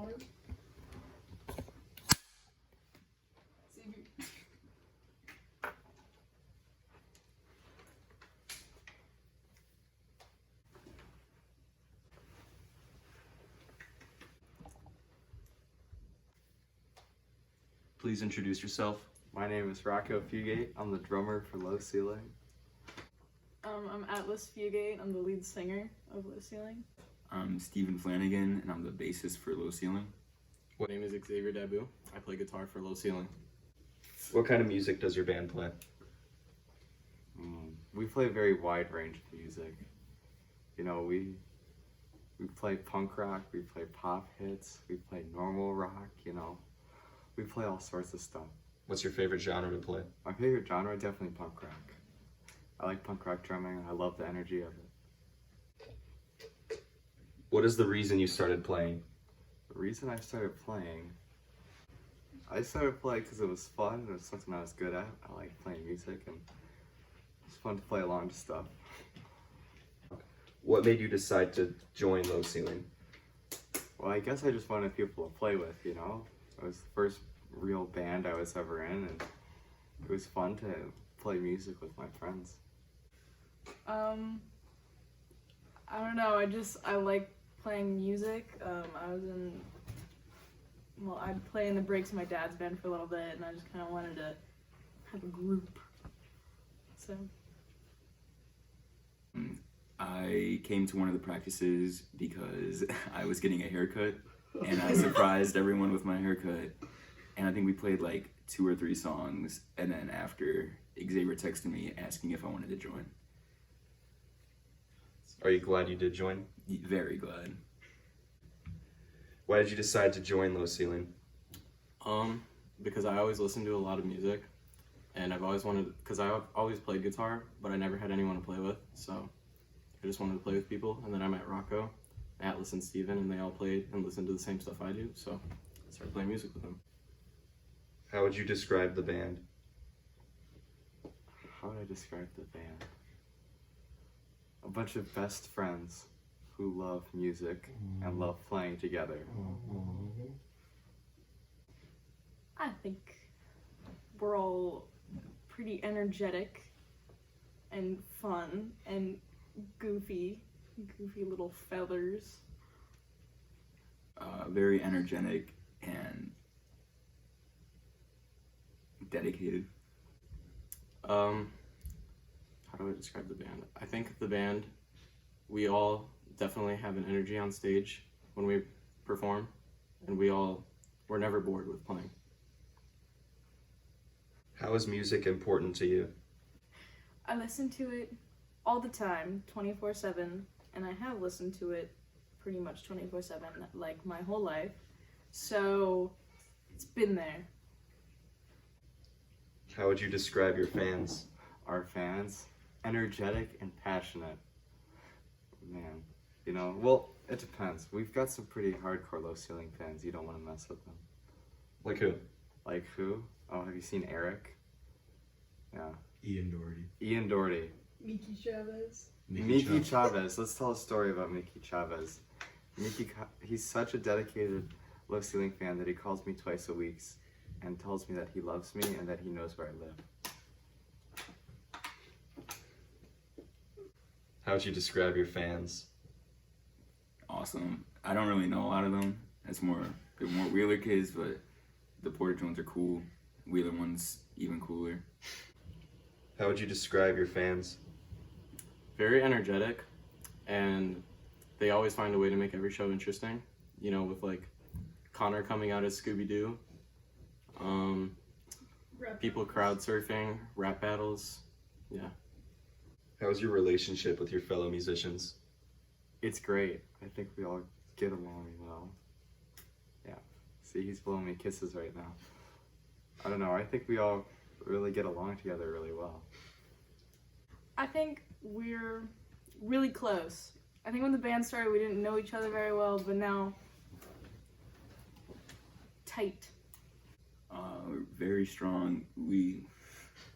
smaller. See if you... Please introduce yourself. My name is Rocco Fugate. I'm the drummer for Low Ceiling. I'm Atlas Fugate. I'm the lead singer of Low Ceiling. I'm Stephen Flanagan, and I'm the bassist for Low Ceiling. My name is Xavier Dabu. I play guitar for Low Ceiling. What kind of music does your band play? We play a very wide range of music. You know, we play punk rock, we play pop hits, we play normal rock, you know. We play all sorts of stuff. What's your favorite genre to play? My favorite genre, definitely punk rock. I like punk rock drumming. I love the energy of it. What is the reason you started playing? The reason I started playing because it was fun. It was something I was good at. I like playing music, and it's fun to play along to stuff. What made you decide to join Low Ceiling? Well, I guess I just wanted people to play with, you know? It was the first real band I was ever in, and it was fun to play music with my friends. I don't know, I like playing music. I'd play in the breaks of my dad's band for a little bit, and I just kind of wanted to have a group. So. I came to one of the practices because I was getting a haircut, and I surprised everyone with my haircut. And I think we played like 2 or 3 songs, and then after, Xavier texted me asking if I wanted to join. Are you glad you did join? Very glad. Why did you decide to join Low Ceiling? Because I always listened to a lot of music, and I've always played guitar, but I never had anyone to play with, so I just wanted to play with people. And then I met Rocco, Atlas, and Steven, and they all played and listened to the same stuff I do, so I started playing music with them. How would you describe the band? How would I describe the band? A bunch of best friends who love music and love playing together. I think we're all pretty energetic and fun and goofy little feathers. Very energetic and dedicated. How do I describe the band? I think the band, we all definitely have an energy on stage when we perform, and we're never bored with playing. How is music important to you? I listen to it all the time, 24/7, and I have listened to it pretty much 24/7, like my whole life. So it's been there. How would you describe your fans? Our fans, energetic and passionate. Man, you know, well, it depends. We've got some pretty hardcore Low Ceiling fans. You don't want to mess with them. Like who? Like who? Oh, have you seen Eric? Yeah. Ian Doherty. Ian Doherty. Miki Chavez. Miki Chavez. Let's tell a story about Miki Chavez. He's such a dedicated Low Ceiling fan that he calls me twice a week and tells me that he loves me and that he knows where I live. How would you describe your fans? Awesome. I don't really know a lot of them. They're more Wheeler kids, but the Portage ones are cool. Wheeler ones even cooler. How would you describe your fans? Very energetic, and they always find a way to make every show interesting. You know, with like Connor coming out as Scooby-Doo, people crowd surfing, rap battles, yeah. How's your relationship with your fellow musicians? It's great. I think we all get along well. Yeah. See, he's blowing me kisses right now. I don't know. I think we all really get along together really well. I think we're really close. I think when the band started, we didn't know each other very well, but now, tight. We're very strong. We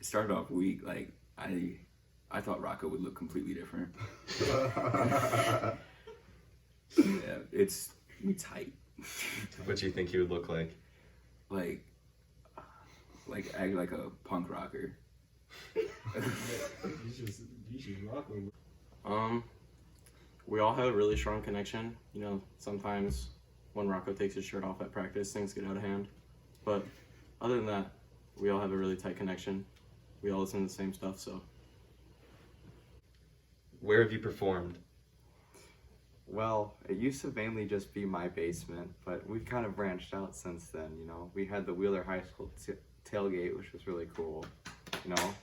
started off weak. Like, I thought Rocco would look completely different. Yeah, we tight. What do you think he would look like? like act like a punk rocker. We all have a really strong connection. You know, sometimes when Rocco takes his shirt off at practice, things get out of hand. But other than that, we all have a really tight connection. We all listen to the same stuff, so. Where have you performed? Well, it used to mainly just be my basement, but we've kind of branched out since then, you know. We had the Wheeler High School tailgate, which was really cool, you know.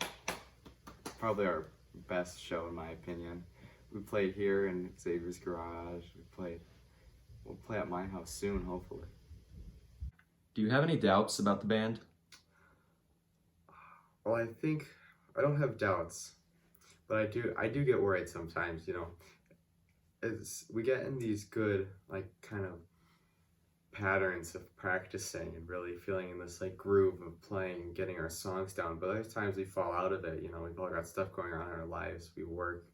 Probably our best show in my opinion. We played here in Xavier's garage. We'll play at my house soon, hopefully. Do you have any doubts about the band? Well, I don't have doubts, but I do get worried sometimes, you know. We get in these good, like, kind of patterns of practicing and really feeling in this, like, groove of playing and getting our songs down, but there's times we fall out of it, you know. We've all got stuff going on in our lives, we work,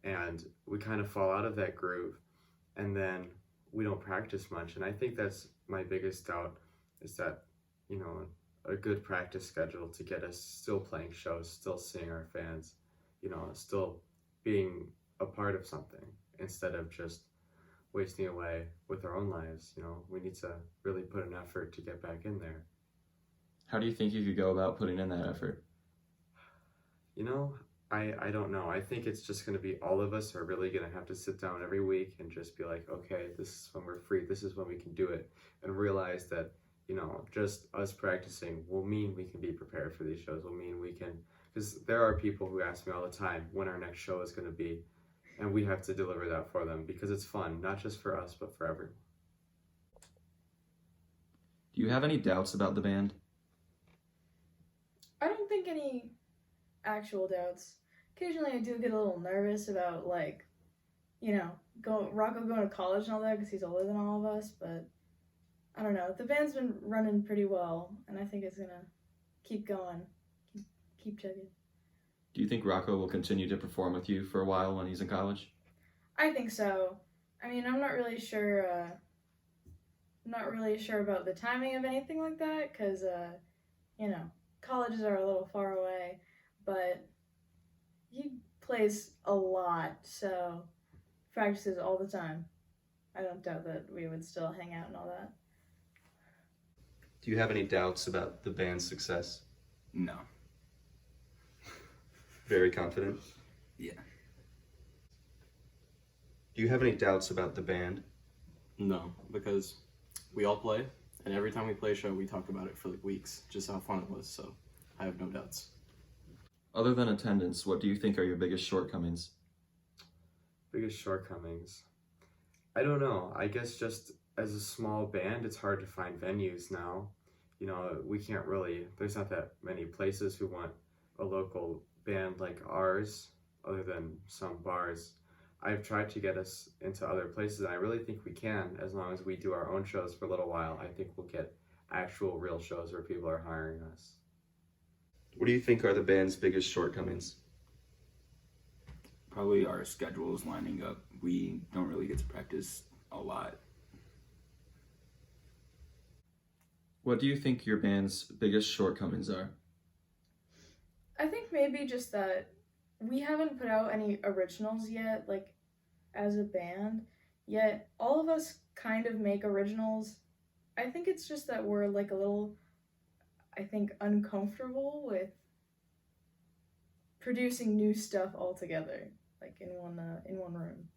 and we kind of fall out of that groove, and then we don't practice much, and I think that's my biggest doubt, is that, you know, a good practice schedule to get us still playing shows, still seeing our fans, you know, still being a part of something instead of just wasting away with our own lives. You know, we need to really put an effort to get back in there. How do you think you could go about putting in that effort? You know, I don't know. I think it's just going to be all of us are really going to have to sit down every week and just be like, okay, this is when we're free. This is when we can do it. And realize that, you know, just us practicing will mean we can be prepared for these shows. Will mean we can, because there are people who ask me all the time when our next show is going to be, and we have to deliver that for them because it's fun, not just for us, but for everyone. Do you have any doubts about the band? I don't think any actual doubts. Occasionally I do get a little nervous about, like, you know, Rocco going to college and all that because he's older than all of us, but I don't know. The band's been running pretty well, and I think it's going to keep going, keep chugging. Do you think Rocco will continue to perform with you for a while when he's in college? I think so. I mean, I'm not really sure about the timing of anything like that because, you know, colleges are a little far away, but he plays a lot, so practices all the time. I don't doubt that we would still hang out and all that. Do you have any doubts about the band's success? No. Very confident? Yeah. Do you have any doubts about the band? No, because we all play, and every time we play a show, we talk about it for like weeks, just how fun it was, so I have no doubts. Other than attendance, what do you think are your biggest shortcomings? Biggest shortcomings? I don't know. I guess just as a small band, it's hard to find venues now. You know, we can't really, there's not that many places who want a local band like ours, other than some bars. I've tried to get us into other places, and I really think we can, as long as we do our own shows for a little while. I think we'll get actual real shows where people are hiring us. What do you think are the band's biggest shortcomings? Probably our schedules lining up. We don't really get to practice a lot. What do you think your band's biggest shortcomings are? I think maybe just that we haven't put out any originals yet, like, as a band, yet all of us kind of make originals. I think it's just that we're, like, a little, I think, uncomfortable with producing new stuff all together, like, in one room.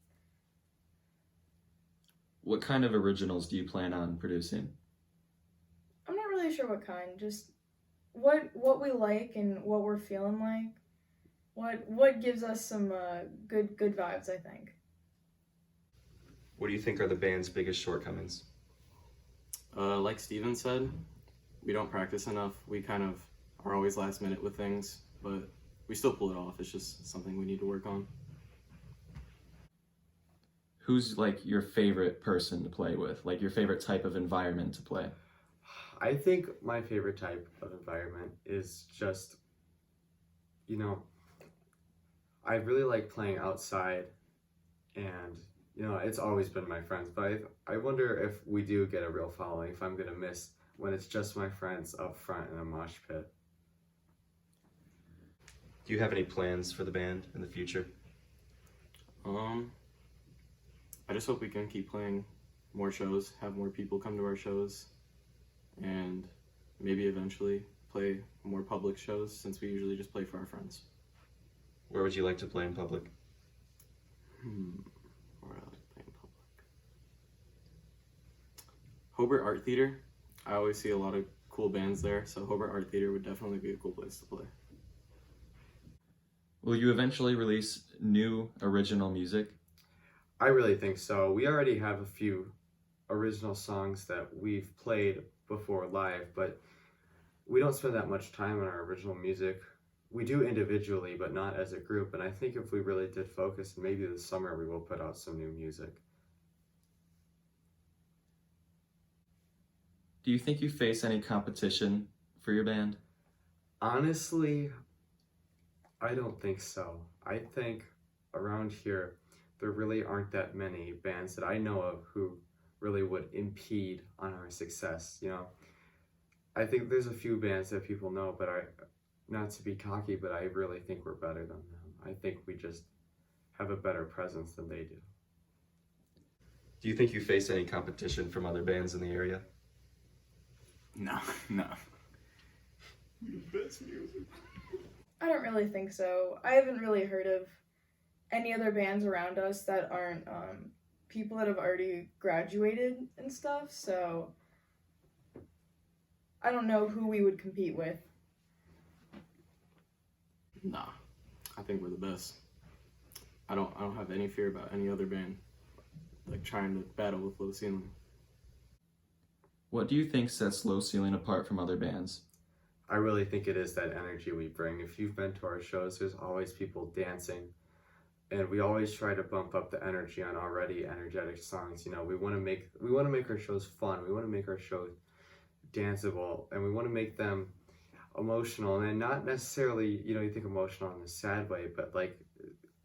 What kind of originals do you plan on producing? I'm not really sure what kind, just what we like and what we're feeling like. What gives us some good vibes, I think. What do you think are the band's biggest shortcomings? Like Steven said, we don't practice enough. We kind of are always last minute with things, but we still pull it off. It's just something we need to work on. Who's like your favorite person to play with? Like your favorite type of environment to play? I think my favorite type of environment is just, you know, I really like playing outside and you know, it's always been my friends, but I wonder if we do get a real following, if I'm gonna miss when it's just my friends up front in a mosh pit. Do you have any plans for the band in the future? I just hope we can keep playing more shows, have more people come to our shows, and maybe eventually play more public shows since we usually just play for our friends. Where would you like to play in public? Where I like to play in public. Hobart Art Theater. I always see a lot of cool bands there, so Hobart Art Theater would definitely be a cool place to play. Will you eventually release new original music? I really think so. We already have a few original songs that we've played before live, but we don't spend that much time on our original music. We do individually, but not as a group, and I think if we really did focus, maybe this summer we will put out some new music. Do you think you face any competition for your band? Honestly, I don't think so. I think around here, there really aren't that many bands that I know of who really would impede on our success, you know? I think there's a few bands that people know, but not to be cocky, but I really think we're better than them. I think we just have a better presence than they do. Do you think you face any competition from other bands in the area? No, no. I don't really think so. I haven't really heard of any other bands around us that aren't people that have already graduated and stuff, so I don't know who we would compete with. Nah, I think we're the best. I don't have any fear about any other band like trying to battle with Low Ceiling. What do you think sets Low Ceiling apart from other bands? I really think it is that energy we bring. If you've been to our shows, there's always people dancing, and we always try to bump up the energy on already energetic songs. You know, we want to make our shows fun. We want to make our shows danceable, and we want to make them emotional, and not necessarily, you know, you think emotional in a sad way, but like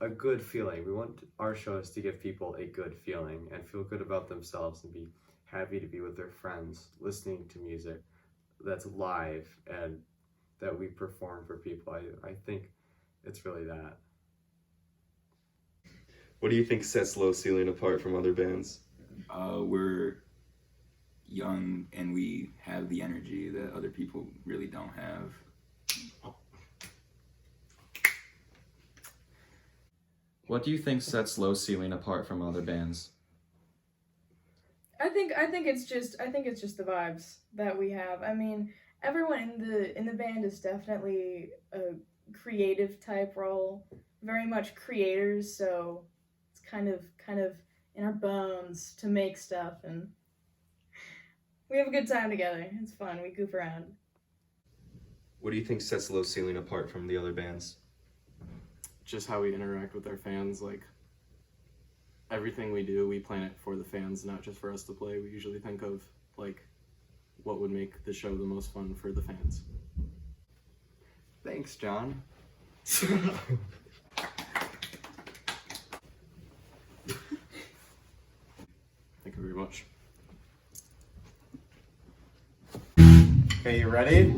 a good feeling. We want our shows to give people a good feeling and feel good about themselves and be happy to be with their friends, listening to music that's live and that we perform for people. I think it's really that. What do you think sets Low Ceiling apart from other bands? We're young and we have the energy that other people really don't have. What do you think sets Low Ceiling apart from other bands? I think it's just the vibes that we have. I mean, everyone in the band is definitely a creative type role, very much creators, so it's kind of in our bones to make stuff, and we have a good time together. It's fun. We goof around. What do you think sets Low Ceiling apart from the other bands? Just how we interact with our fans. Like, everything we do, we plan it for the fans, not just for us to play. We usually think of, like, what would make the show the most fun for the fans. Thanks, John. Thank you very much. Okay, you ready?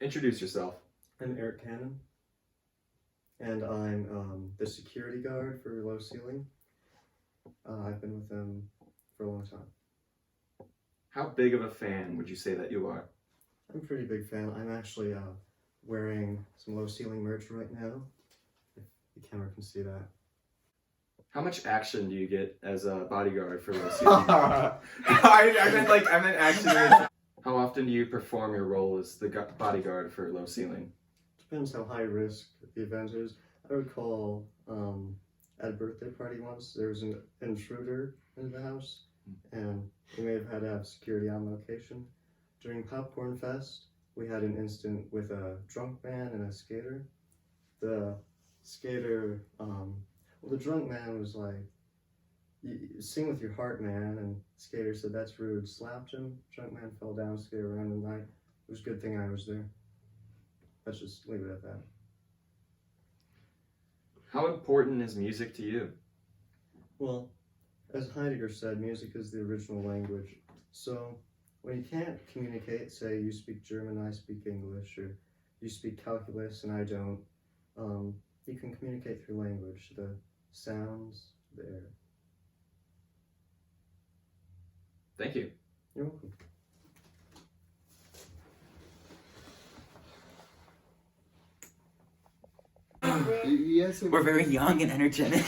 Introduce yourself. I'm Eric Cannon, and I'm the security guard for Low Ceiling. I've been with them for a long time. How big of a fan would you say that you are? I'm a pretty big fan. I'm actually wearing some Low Ceiling merch right now, if the camera can see that. How much action do you get as a bodyguard for Low Ceiling? I meant action. How often do you perform your role as the bodyguard for Low Ceiling? Depends how high risk the event is. I recall at a birthday party once, there was an intruder in the house, and we may have had to have security on location. During Popcorn Fest, we had an incident with a drunk man and a skater. The skater, the drunk man was like, "Sing with your heart, man," and skater said, "That's rude," slapped him. Drunk man fell down, skater ran the night. It was a good thing I was there. Let's just leave it at that. How important is music to you? Well, as Heidegger said, music is the original language. So when you can't communicate, say you speak German, I speak English, or you speak calculus and I don't, you can communicate through language, the sounds, the air. Thank you. You're welcome. Yes, We're very young and energetic.